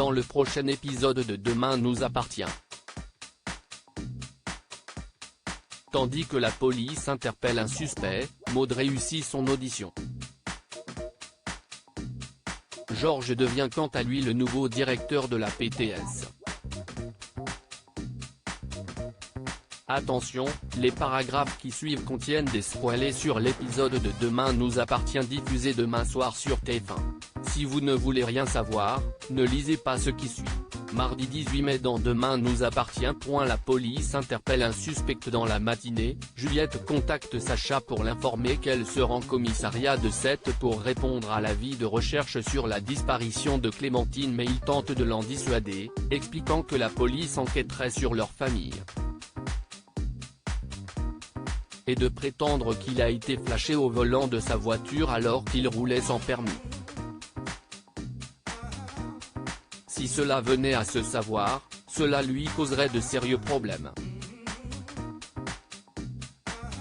dans le prochain épisode de Demain nous appartient. Tandis que la police interpelle un suspect, Maud réussit son audition. Georges devient quant à lui le nouveau directeur de la PTS. Attention, les paragraphes qui suivent contiennent des spoilers sur l'épisode de Demain nous appartient diffusé demain soir sur TF1. Si vous ne voulez rien savoir, ne lisez pas ce qui suit. Mardi 18 mai dans Demain nous appartient. La police interpelle un suspect dans la matinée. Juliette contacte Sacha pour l'informer qu'elle se rend au commissariat de Sète pour répondre à l'avis de recherche sur la disparition de Clémentine, mais il tente de l'en dissuader, expliquant que la police enquêterait sur leur famille. Et de prétendre qu'il a été flashé au volant de sa voiture alors qu'il roulait sans permis. Si cela venait à se savoir, cela lui causerait de sérieux problèmes.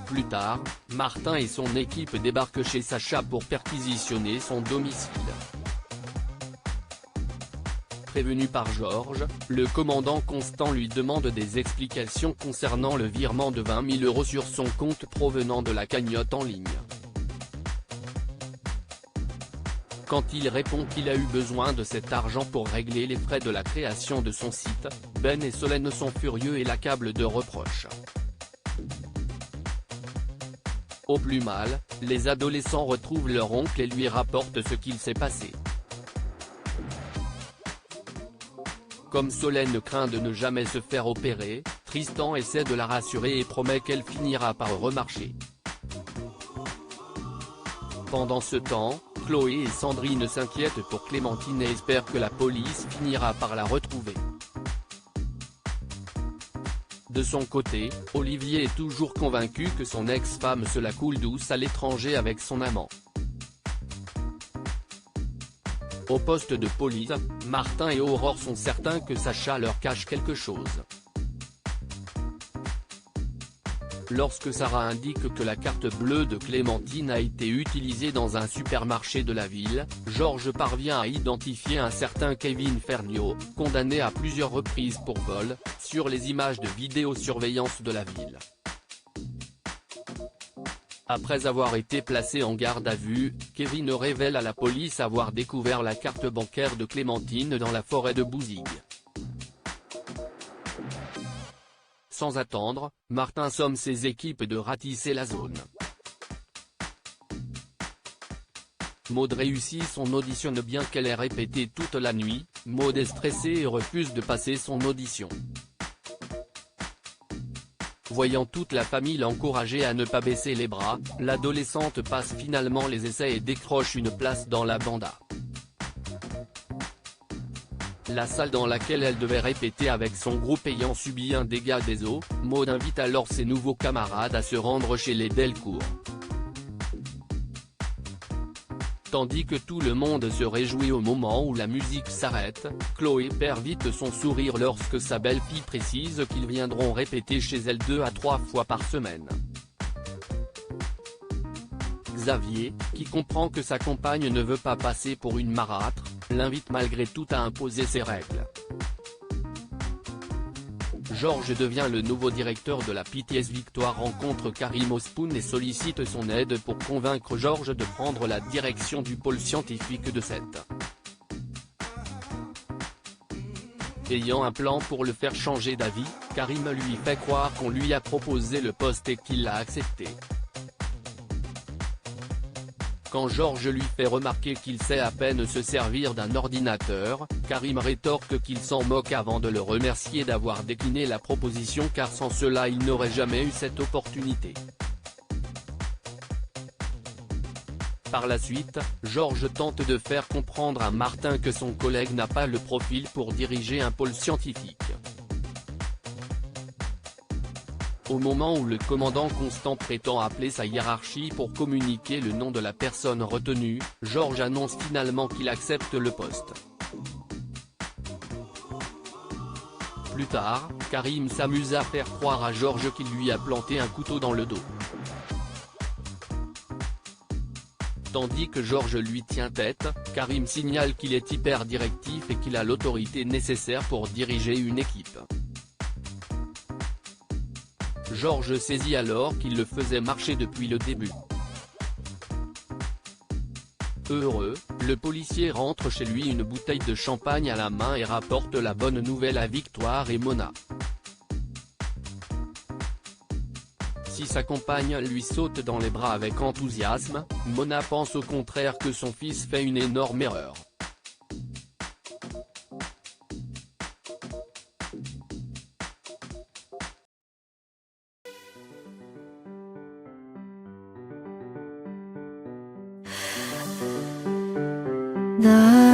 Plus tard, Martin et son équipe débarquent chez Sacha pour perquisitionner son domicile. Prévenu par Georges, le commandant Constant lui demande des explications concernant le virement de 20 000 € sur son compte provenant de la cagnotte en ligne. Quand il répond qu'il a eu besoin de cet argent pour régler les frais de la création de son site, Ben et Solène sont furieux et l'accablent de reproches. Au plus mal, les adolescents retrouvent leur oncle et lui rapportent ce qu'il s'est passé. Comme Solène craint de ne jamais se faire opérer, Tristan essaie de la rassurer et promet qu'elle finira par remarcher. Pendant ce temps, Chloé et Sandrine s'inquiètent pour Clémentine et espèrent que la police finira par la retrouver. De son côté, Olivier est toujours convaincu que son ex-femme se la coule douce à l'étranger avec son amant. Au poste de police, Martin et Aurore sont certains que Sacha leur cache quelque chose. Lorsque Sarah indique que la carte bleue de Clémentine a été utilisée dans un supermarché de la ville, Georges parvient à identifier un certain Kevin Ferniaud, condamné à plusieurs reprises pour vol, sur les images de vidéosurveillance de la ville. Après avoir été placé en garde à vue, Kevin révèle à la police avoir découvert la carte bancaire de Clémentine dans la forêt de Bouzigues. Sans attendre, Martin somme ses équipes de ratisser la zone. Maud réussit son audition bien qu'elle ait répété toute la nuit. Maud est stressée et refuse de passer son audition. Voyant toute la famille l'encourager à ne pas baisser les bras, l'adolescente passe finalement les essais et décroche une place dans la banda. La salle dans laquelle elle devait répéter avec son groupe ayant subi un dégât des eaux, Maud invite alors ses nouveaux camarades à se rendre chez les Delcourt. Tandis que tout le monde se réjouit au moment où la musique s'arrête, Chloé perd vite son sourire lorsque sa belle-fille précise qu'ils viendront répéter chez elle 2 à 3 fois par semaine. Xavier, qui comprend que sa compagne ne veut pas passer pour une marâtre, l'invite malgré tout à imposer ses règles. Georges devient le nouveau directeur de la PTS. Victoire rencontre Karim Ospoun et sollicite son aide pour convaincre Georges de prendre la direction du pôle scientifique de Sète. Ayant un plan pour le faire changer d'avis, Karim lui fait croire qu'on lui a proposé le poste et qu'il l'a accepté. Quand Georges lui fait remarquer qu'il sait à peine se servir d'un ordinateur, Karim rétorque qu'il s'en moque avant de le remercier d'avoir décliné la proposition car sans cela il n'aurait jamais eu cette opportunité. Par la suite, Georges tente de faire comprendre à Martin que son collègue n'a pas le profil pour diriger un pôle scientifique. Au moment où le commandant Constant prétend appeler sa hiérarchie pour communiquer le nom de la personne retenue, Georges annonce finalement qu'il accepte le poste. Plus tard, Karim s'amuse à faire croire à Georges qu'il lui a planté un couteau dans le dos. Tandis que Georges lui tient tête, Karim signale qu'il est hyper directif et qu'il a l'autorité nécessaire pour diriger une équipe. Georges saisit alors qu'il le faisait marcher depuis le début. Heureux, le policier rentre chez lui une bouteille de champagne à la main et rapporte la bonne nouvelle à Victoire et Mona. Si sa compagne lui saute dans les bras avec enthousiasme, Mona pense au contraire que son fils fait une énorme erreur. The